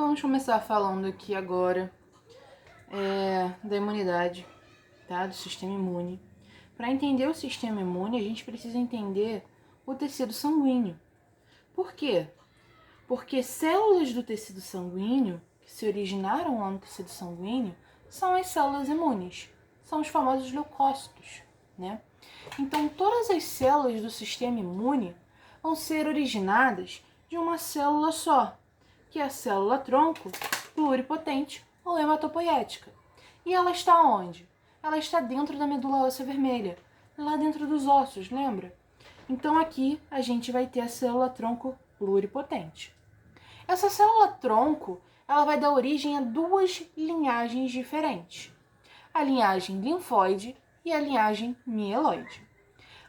vamos começar falando aqui agora da imunidade, tá? Do sistema imune. Para entender o sistema imune, a gente precisa entender o tecido sanguíneo. Por quê? Porque células do tecido sanguíneo, que se originaram lá no tecido sanguíneo, são as células imunes, são os famosos leucócitos, né? Então, todas as células do sistema imune vão ser originadas de uma célula só, que é a célula tronco pluripotente ou hematopoética. E ela está onde? Ela está dentro da medula óssea vermelha, lá dentro dos ossos, lembra? Então aqui a gente vai ter a célula tronco pluripotente. Essa célula tronco, ela vai dar origem a duas linhagens diferentes. A linhagem linfóide e a linhagem mieloide.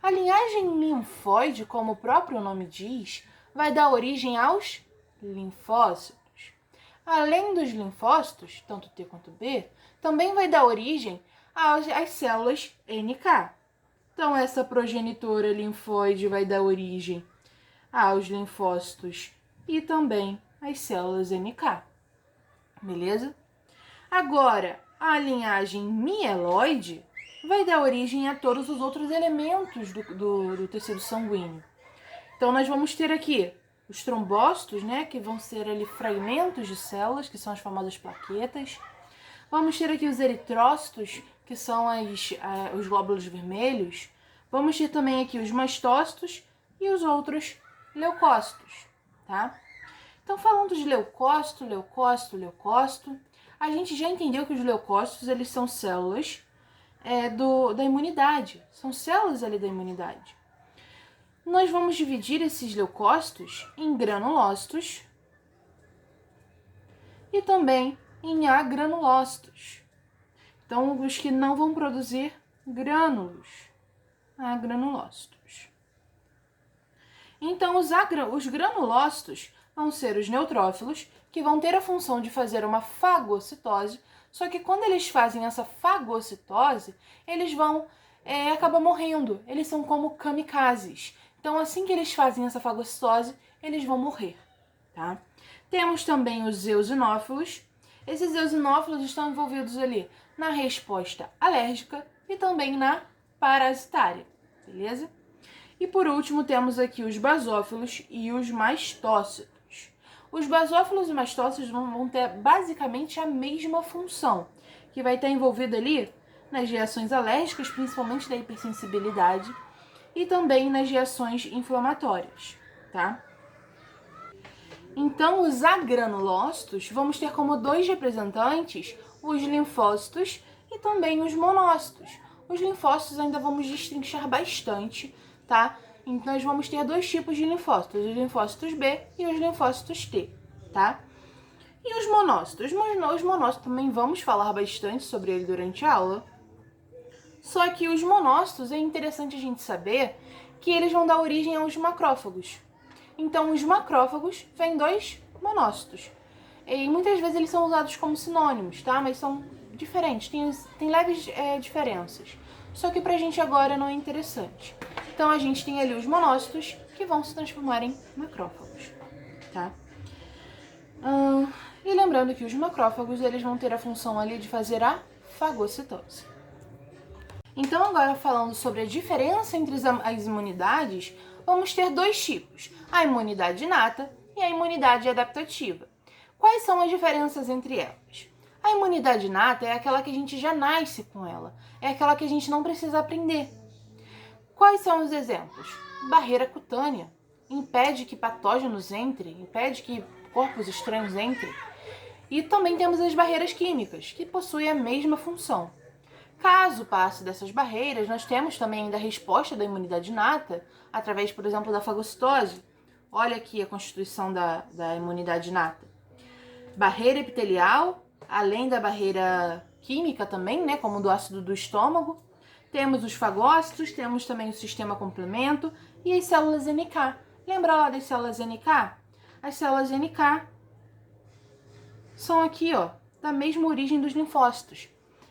A linhagem linfóide, como o próprio nome diz, vai dar origem aos linfócitos. Além dos linfócitos, tanto T quanto B, também vai dar origem às células NK. Então, essa progenitora linfóide vai dar origem aos linfócitos e também às células NK. Beleza? Agora, a linhagem mieloide vai dar origem a todos os outros elementos do tecido sanguíneo. Então, nós vamos ter aqui os trombócitos, né, que vão ser ali fragmentos de células, que são as famosas plaquetas. Vamos ter aqui os eritrócitos, que são os glóbulos vermelhos. Vamos ter também aqui os mastócitos e os outros leucócitos, tá? Então, falando de leucócito, a gente já entendeu que os leucócitos, eles são células da imunidade, são células ali da imunidade. Nós vamos dividir esses leucócitos em granulócitos e também em agranulócitos. Então, os que não vão produzir grânulos, agranulócitos. Então, os granulócitos vão ser os neutrófilos, que vão ter a função de fazer uma fagocitose, só que quando eles fazem essa fagocitose, eles vão acabar morrendo. Eles são como kamikazes. Então, assim que eles fazem essa fagocitose, eles vão morrer, tá? Temos também os eosinófilos. Esses eosinófilos estão envolvidos ali na resposta alérgica e também na parasitária, beleza? E por último, temos aqui os basófilos e os mastócitos. Os basófilos e mastócitos vão ter basicamente a mesma função, que vai estar envolvida ali nas reações alérgicas, principalmente da hipersensibilidade, e também nas reações inflamatórias, tá? Então, os agranulócitos vamos ter como dois representantes os linfócitos e também os monócitos. Os linfócitos ainda vamos destrinchar bastante, tá? Então, nós vamos ter dois tipos de linfócitos, os linfócitos B e os linfócitos T, tá? E os monócitos? Os monócitos também vamos falar bastante sobre ele durante a aula. Só que os monócitos, é interessante a gente saber que eles vão dar origem aos macrófagos. Então, os macrófagos vêm dois monócitos. E muitas vezes eles são usados como sinônimos, tá? Mas são diferentes, tem leves diferenças. Só que pra gente agora não é interessante. Então, a gente tem ali os monócitos que vão se transformar em macrófagos, tá? E lembrando que os macrófagos, eles vão ter a função ali de fazer a fagocitose. Então, agora falando sobre a diferença entre as imunidades, vamos ter dois tipos, a imunidade inata e a imunidade adaptativa. Quais são as diferenças entre elas? A imunidade inata é aquela que a gente já nasce com ela, é aquela que a gente não precisa aprender. Quais são os exemplos? Barreira cutânea, impede que patógenos entrem, impede que corpos estranhos entrem. E também temos as barreiras químicas, que possuem a mesma função. Caso passe dessas barreiras, nós temos também ainda a resposta da imunidade inata, através, por exemplo, da fagocitose. Olha aqui a constituição da imunidade inata. Barreira epitelial, além da barreira química também, né, como do ácido do estômago. Temos os fagócitos, temos também o sistema complemento e as células NK. Lembra lá das células NK? As células NK são aqui, ó, da mesma origem dos linfócitos.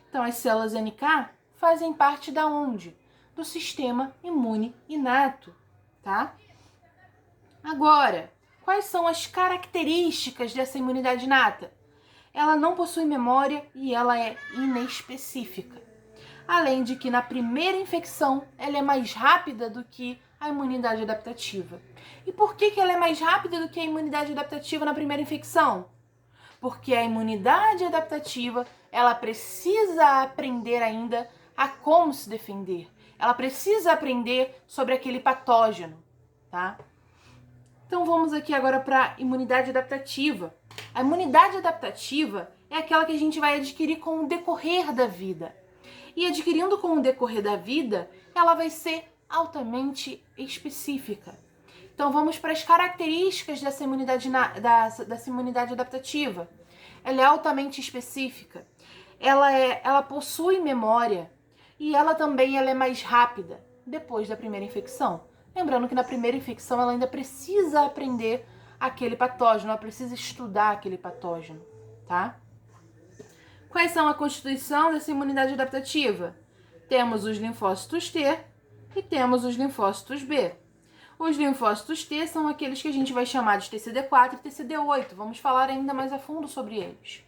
Então, as células NK fazem parte da onde? Do sistema imune inato, tá? Agora, Quais são as características dessa imunidade inata? Ela não possui memória e ela é inespecífica. Além de que na primeira infecção ela é mais rápida do que a imunidade adaptativa. E por que ela é mais rápida do que a imunidade adaptativa na primeira infecção? Porque a imunidade adaptativa, ela precisa aprender ainda a como se defender. Ela precisa aprender sobre aquele patógeno, tá? Então vamos aqui agora para a imunidade adaptativa. A imunidade adaptativa é aquela que a gente vai adquirir com o decorrer da vida. E adquirindo com o decorrer da vida, ela vai ser altamente específica. Então vamos para as características dessa imunidade adaptativa. Ela é altamente específica, ela possui memória e ela também é mais rápida depois da primeira infecção. Lembrando que na primeira infecção ela ainda precisa aprender aquele patógeno, ela precisa estudar aquele patógeno, tá? Quais são a constituição dessa imunidade adaptativa? Temos os linfócitos T e temos os linfócitos B. Os linfócitos T são aqueles que a gente vai chamar de TCD4 e TCD8. Vamos falar ainda mais a fundo sobre eles.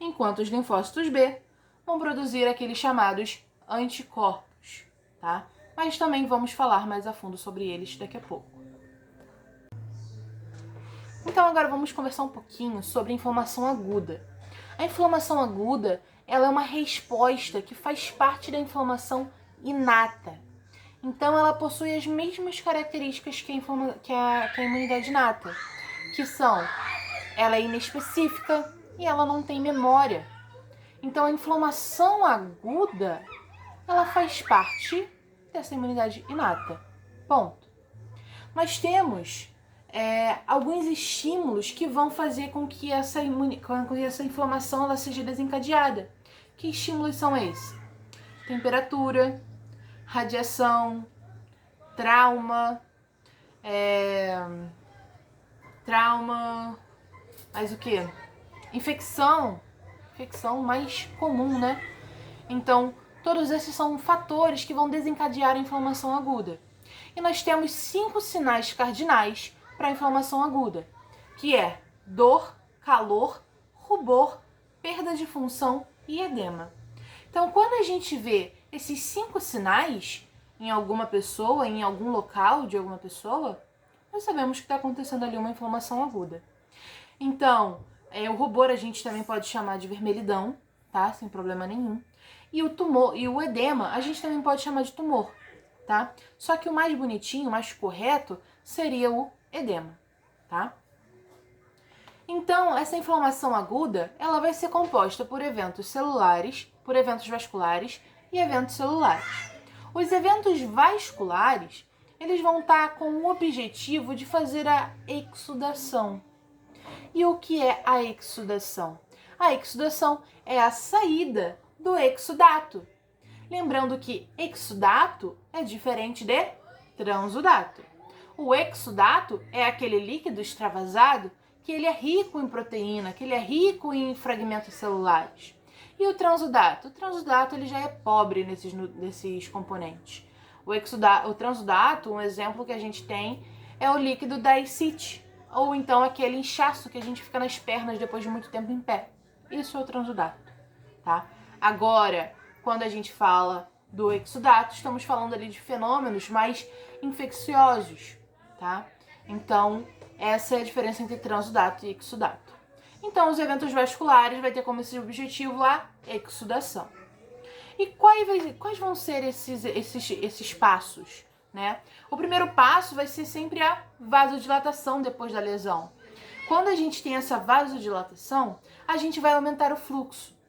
Enquanto os linfócitos B vão produzir aqueles chamados anticorpos, tá? Mas também vamos falar mais a fundo sobre eles daqui a pouco. Então agora vamos conversar um pouquinho sobre a inflamação aguda. A inflamação aguda, ela é uma resposta que faz parte da inflamação inata. Então ela possui as mesmas características que a imunidade inata, que são, ela é inespecífica e ela não tem memória. Então a inflamação aguda, ela faz parte dessa imunidade inata. Ponto. Nós temos alguns estímulos que vão fazer com que essa inflamação ela seja desencadeada. Que estímulos são esses? Temperatura, radiação, trauma, mais o que? Infecção mais comum, né? Então, todos esses são fatores que vão desencadear a inflamação aguda. E nós temos 5 sinais cardinais para a inflamação aguda, que é dor, calor, rubor, perda de função e edema. Então, quando a gente vê esses 5 sinais em alguma pessoa, em algum local de alguma pessoa, nós sabemos que está acontecendo ali uma inflamação aguda. Então, o rubor a gente também pode chamar de vermelhidão, tá? Sem problema nenhum. E o tumor e o edema a gente também pode chamar de tumor, tá? Só que o mais bonitinho, o mais correto seria o edema, tá? Então, essa inflamação aguda, ela vai ser composta por eventos celulares, por eventos vasculares e eventos celulares. Os eventos vasculares, eles vão estar com o objetivo de fazer a exsudação. E o que é a exsudação? A exsudação é a saída do exudato. Lembrando que exudato é diferente de transudato. O exudato é aquele líquido extravasado que ele é rico em proteína, que ele é rico em fragmentos celulares. E o transudato? O transudato ele já é pobre nesses componentes. O transudato, um exemplo que a gente tem, é o líquido da ascite, ou então aquele inchaço que a gente fica nas pernas depois de muito tempo em pé. Isso é o transudato, tá? Agora, quando a gente fala do exudato, estamos falando ali de fenômenos mais infecciosos, tá? Então, essa é a diferença entre transudato e exudato. Então, os eventos vasculares vai ter como esse objetivo a exsudação. E quais vão ser esses passos, né? O primeiro passo vai ser sempre a vasodilatação depois da lesão. Quando a gente tem essa vasodilatação, a gente vai aumentar o fluxo.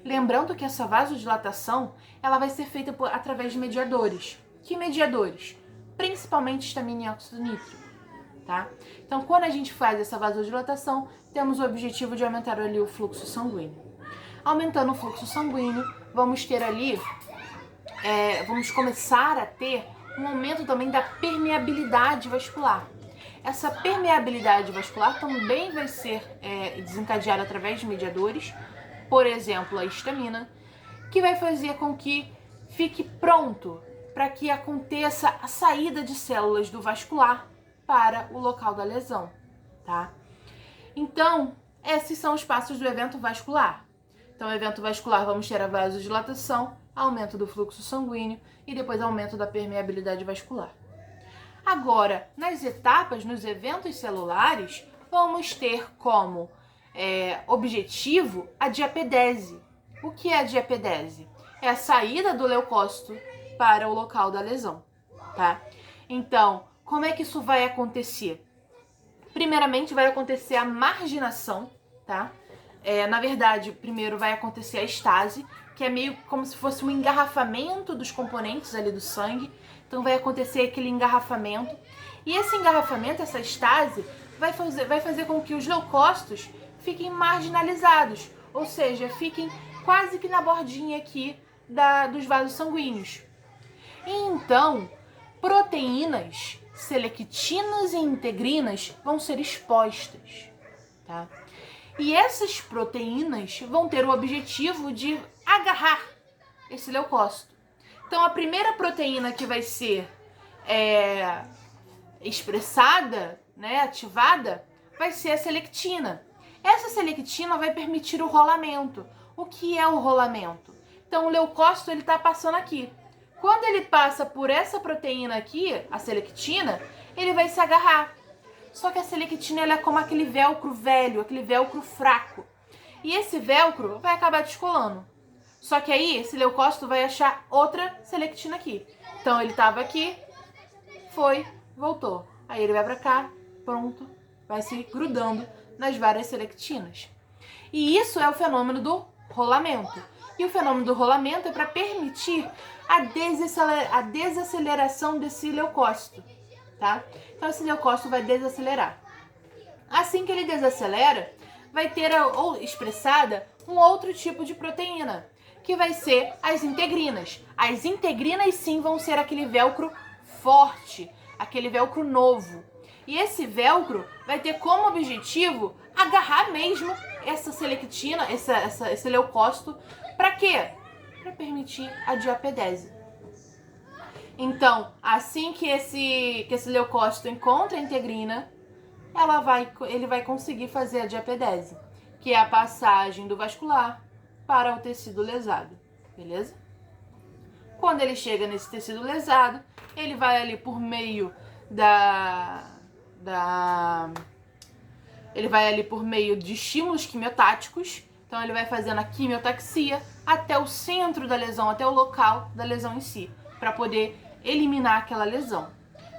Lembrando que essa vasodilatação, ela vai ser feita através de mediadores. Que mediadores? Principalmente histamina e óxido nítrico, tá? Então, quando a gente faz essa vasodilatação, temos o objetivo de aumentar ali o fluxo sanguíneo. Aumentando o fluxo sanguíneo, vamos ter ali, vamos começar a ter um aumento também da permeabilidade vascular. Essa permeabilidade vascular também vai ser desencadeada através de mediadores, por exemplo, a histamina, que vai fazer com que fique pronto para que aconteça a saída de células do vascular para o local da lesão, tá? Então, esses são os passos do evento vascular. Então, o evento vascular, vamos ter a vasodilatação, aumento do fluxo sanguíneo e depois aumento da permeabilidade vascular. Agora, nas etapas, nos eventos celulares, vamos ter como objetivo a diapedese. O que é a diapedese? É a saída do leucócito para o local da lesão, tá? Então, como é que isso vai acontecer? Primeiramente, vai acontecer a marginação, tá? Na verdade, primeiro vai acontecer a estase, que é meio como se fosse um engarrafamento dos componentes ali do sangue. Então, vai acontecer aquele engarrafamento. E esse engarrafamento, essa estase, vai fazer com que os leucócitos fiquem marginalizados, ou seja, fiquem quase que na bordinha aqui dos vasos sanguíneos. E então, proteínas selectinas e integrinas vão ser expostas, tá? E essas proteínas vão ter o objetivo de agarrar esse leucócito. Então, a primeira proteína que vai ser expressada, né, ativada, vai ser a selectina. Essa selectina vai permitir o rolamento. O que é o rolamento? Então, o leucócito ele está passando aqui. Quando ele passa por essa proteína aqui, a selectina, ele vai se agarrar. Só que a selectina ela é como aquele velcro velho, aquele velcro fraco. E esse velcro vai acabar descolando. Só que aí, esse leucócito vai achar outra selectina aqui. Então, ele estava aqui, foi, voltou. Aí ele vai para cá, pronto, vai se grudando nas várias selectinas. E isso é o fenômeno do rolamento. E o fenômeno do rolamento é para permitir a desaceleração desse leucócito, tá? Então, esse leucócito vai desacelerar. Assim que ele desacelera, vai ter expressada um outro tipo de proteína, que vai ser as integrinas. As integrinas, sim, vão ser aquele velcro forte, aquele velcro novo. E esse velcro vai ter como objetivo agarrar mesmo essa selectina, esse leucócito. Para quê? Para permitir a diapedese. Então, assim que esse leucócito encontra a integrina, ele vai conseguir fazer a diapedese, que é a passagem do vascular para o tecido lesado, beleza? Quando ele chega nesse tecido lesado, ele vai ali por meio ele vai ali por meio de estímulos quimiotáticos. Então, ele vai fazendo a quimiotaxia até o centro da lesão, até o local da lesão em si, para poder eliminar aquela lesão.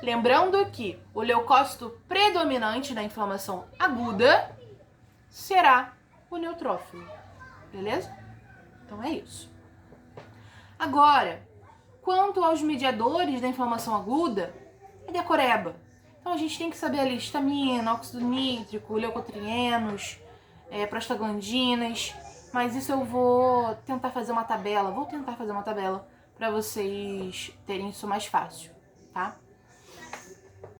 Lembrando que o leucócito predominante na inflamação aguda será o neutrófilo, beleza? Então, é isso. Agora, quanto aos mediadores da inflamação aguda, é decoreba. Então, a gente tem que saber ali histamina, óxido nítrico, leucotrienos, prostaglandinas, mas isso eu vou tentar fazer uma tabela, para vocês terem isso mais fácil, tá?